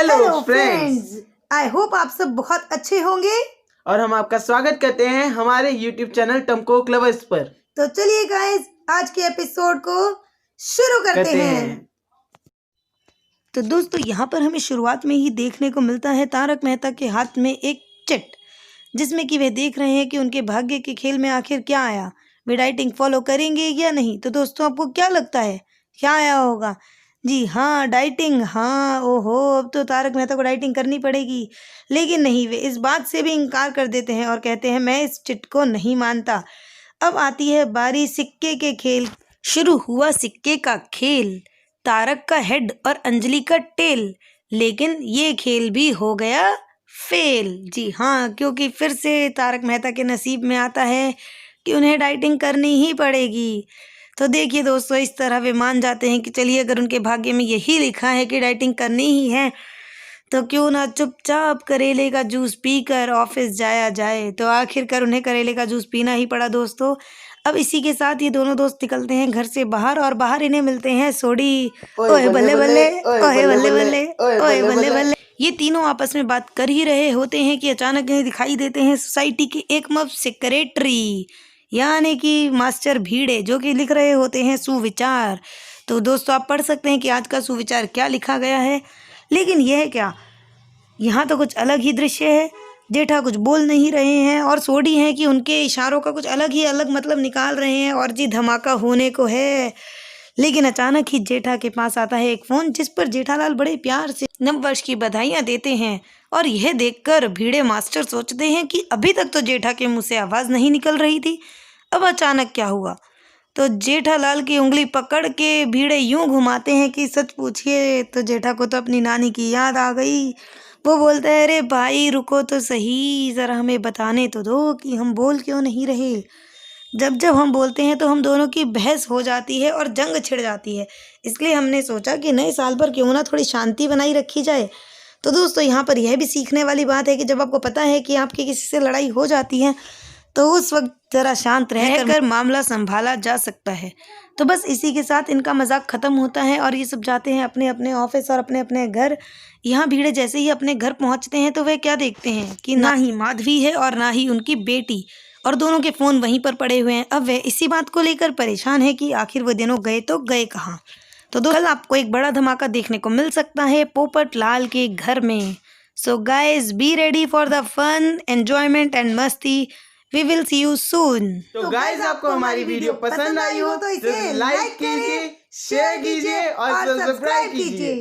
Hello friends, I hope आप सब बहुत अच्छे होंगे और हम आपका स्वागत करते हैं हमारे YouTube चैनल टमको क्लवर्स पर। तो चलिए गाइस, आज के एपिसोड को शुरू करते हैं। तो दोस्तों, यहाँ पर हमें शुरुआत में ही देखने को मिलता है तारक मेहता के हाथ में एक चिट, जिसमें कि वे देख रहे हैं कि उनके भाग्य के खेल में आखिर क्या आया, वे डाइटिंग फॉलो करेंगे या नहीं। तो दोस्तों, आपको क्या लगता है क्या आया होगा? जी हाँ, डाइटिंग। हाँ, ओहो, अब तो तारक मेहता को डाइटिंग करनी पड़ेगी। लेकिन नहीं, वे इस बात से भी इनकार कर देते हैं और कहते हैं मैं इस चिट को नहीं मानता। अब आती है बारी सिक्के के खेल। शुरू हुआ सिक्के का खेल, तारक का हेड और अंजलि का टेल। लेकिन ये खेल भी हो गया फेल। जी हाँ, क्योंकि फिर से तारक मेहता के नसीब में आता है कि उन्हें डाइटिंग करनी ही पड़ेगी। तो देखिए दोस्तों, इस तरह वे मान जाते हैं कि चलिए, अगर उनके भाग्य में यही लिखा है कि डाइटिंग करनी ही है, तो क्यों ना चुपचाप करेले का जूस पीकर ऑफिस जाया जाए। तो आखिरकार उन्हें करेले का जूस पीना ही पड़ा दोस्तों। अब इसी के साथ ये दोनों दोस्त निकलते हैं घर से बाहर और बाहर इन्हें मिलते हैं सोडी। ओए बल्ले बल्ले, ओए बल्ले बल्ले, ओए बल्ले बल्ले। ये तीनों आपस में बात कर ही रहे होते हैं कि अचानक इन्हें दिखाई देते हैं सोसाइटी के एकमात्र सेक्रेटरी, यानी कि मास्टर भीड़े, जो कि लिख रहे होते हैं सुविचार। तो दोस्तों, आप पढ़ सकते हैं कि आज का सुविचार क्या लिखा गया है। लेकिन यह क्या, यहाँ तो कुछ अलग ही दृश्य है। जेठा कुछ बोल नहीं रहे हैं और सोडी हैं कि उनके इशारों का कुछ अलग मतलब निकाल रहे हैं और जी धमाका होने को है। लेकिन अचानक ही जेठा के पास आता है एक फोन, जिस पर जेठालाल बड़े प्यार से नववर्ष की बधाइयाँ देते हैं। और यह देखकर भीड़े मास्टर सोचते हैं कि अभी तक तो जेठा के मुंह से आवाज़ नहीं निकल रही थी, अब अचानक क्या हुआ। तो जेठालाल की उंगली पकड़ के भीड़े यूं घुमाते हैं कि सच पूछिए तो जेठा को तो अपनी नानी की याद आ गई। वो बोलता है, अरे भाई रुको तो सही, ज़रा हमें बताने तो दो कि हम बोल क्यों नहीं रहे। जब जब हम बोलते हैं तो हम दोनों की बहस हो जाती है और जंग छिड़ जाती है। इसलिए हमने सोचा कि नए साल पर क्यों ना थोड़ी शांति बनाई रखी जाए। तो दोस्तों, यहाँ पर यह भी सीखने वाली बात है कि जब आपको पता है कि आपकी किसी से लड़ाई हो जाती है, तो उस वक्त ज़रा शांत रहकर मामला संभाला जा सकता है। तो बस इसी के साथ इनका मजाक ख़त्म होता है और ये सब जाते हैं अपने अपने ऑफिस और अपने अपने घर। यहाँ भीड़े जैसे ही अपने घर पहुँचते हैं तो वे क्या देखते हैं कि ना ही माधवी है और ना ही उनकी बेटी, और दोनों के फ़ोन वहीं पर पड़े हुए हैं। अब वे इसी बात को लेकर परेशान है कि आखिर वो दोनों गए तो गए कहाँ। तो कल आपको एक बड़ा धमाका देखने को मिल सकता है पोपट लाल के घर में। So guys, be ready for the fun, enjoyment and मस्ती। We will see you soon. तो गाइस, आपको हमारी वीडियो पसंद आई हो तो इसे लाइक कीजिए, शेयर कीजिए और सब्सक्राइब कीजिए।